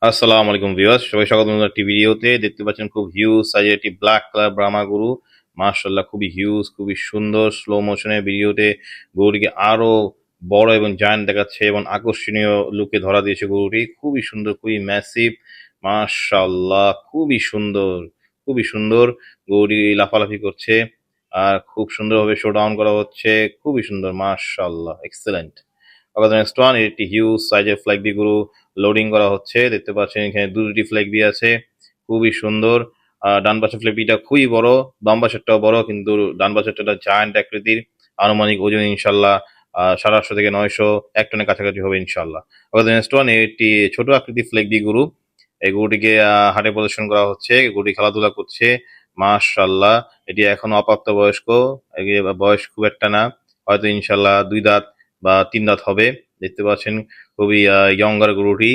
আসসালামু আলাইকুম ভিউয়ার্স, সবাই স্বাগত নতুন একটি ভিডিওতে। দেখতে পাচ্ছেন খুব হিউজ সাইজের একটি ব্ল্যাক কালার ব্রাহ্মা গরু। মাশাআল্লাহ খুবই হিউজ, খুবই সুন্দর। স্লো মোশনের ভিডিওতে গরুটিকে আরো বড় এবং জায়ান্ট দেখাচ্ছে এবং আকর্ষণীয় লুকে ধরা দিয়েছে গরুটি। খুবই সুন্দর, খুবই ম্যাসিভ। মাশাআল্লাহ খুবই সুন্দর, খুবই সুন্দর। গরুটি লাফালাফি করছে আর খুব সুন্দরভাবে শো ডাউন করা হচ্ছে। খুবই সুন্দর, মাশাআল্লাহ, এক্সেলেন্ট। নেক্সট ওয়ান, একটি হিউজ সাইজের ফ্ল্যাগ বি গরু লোডিং করা হচ্ছে। দেখতে পাচ্ছেন এখানে দুটি ফ্ল্যাগ বি আছে, খুবই সুন্দর। ডান পাশের ফ্ল্যাগ বিটা খুবই বড়, বাম পাশেরটাও বড়, কিন্তু ডান পাশেরটা জায়ান্ট আকৃতির। আনুমানিক ওজন ইনশাল্লাহ 850 থেকে 900 এক টনের কাছাকাছি হবে ইনশাল্লাহ। নেক্সট ওয়ান, একটি ছোট আকৃতির ফ্ল্যাগ বি গরু। এই গরুটিকে হাটে প্রদর্শন করা হচ্ছে। গরুটি খেলাধুলা করছে, মাশাল্লাহ। এটি এখনো অপ্রাপ্তবয়স্ক, এর বয়স খুব একটা না, হয়তো ইনশাল্লাহ 2 দাঁত বা 3 দাঁত হবে। দেখতে পাচ্ছেন খুবই ইয়ঙ্গার গরুটি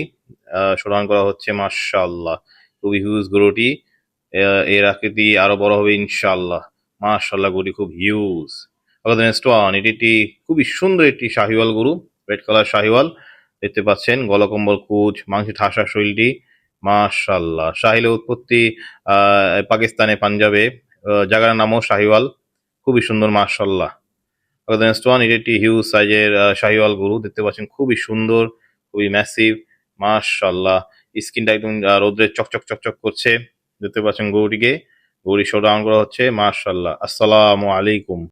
শোধান করা হচ্ছে, মাশাআল্লাহ। খুবই হিউজ গরুটি। এর আকৃতি আরো বড় হবে ইনশাআল্লাহ। মাশাআল্লাহ, গরুটি খুব হিউজ। নেক্সট ওয়ান, এটি একটি খুবই সুন্দর একটি শাহিওয়াল গরু, রেড কালার শাহিওয়াল। দেখতে পাচ্ছেন গলকম্বল কুচ, মাংসে ঠাসা শরীরটি, মাশাআল্লাহ। শাহিলের উৎপত্তি পাকিস্তানে, পাঞ্জাবে। জায়গার নামও শাহিওয়াল। খুবই সুন্দর, মাশাআল্লাহ। নেক্সট ওয়ান, এটি একটি হিউজ সাইজের শাহিওয়াল গরু। দেখতে পাচ্ছেন খুবই সুন্দর, খুবই ম্যাসিভ, মাশাআল্লাহ। স্কিনটা একদম রোদ্রে চকচক চকচক করছে। দেখতে পাচ্ছেন গরুটিকে, গরুটি শো ডাউন করা হচ্ছে, মাশাআল্লাহ। আসসালামু আলাইকুম।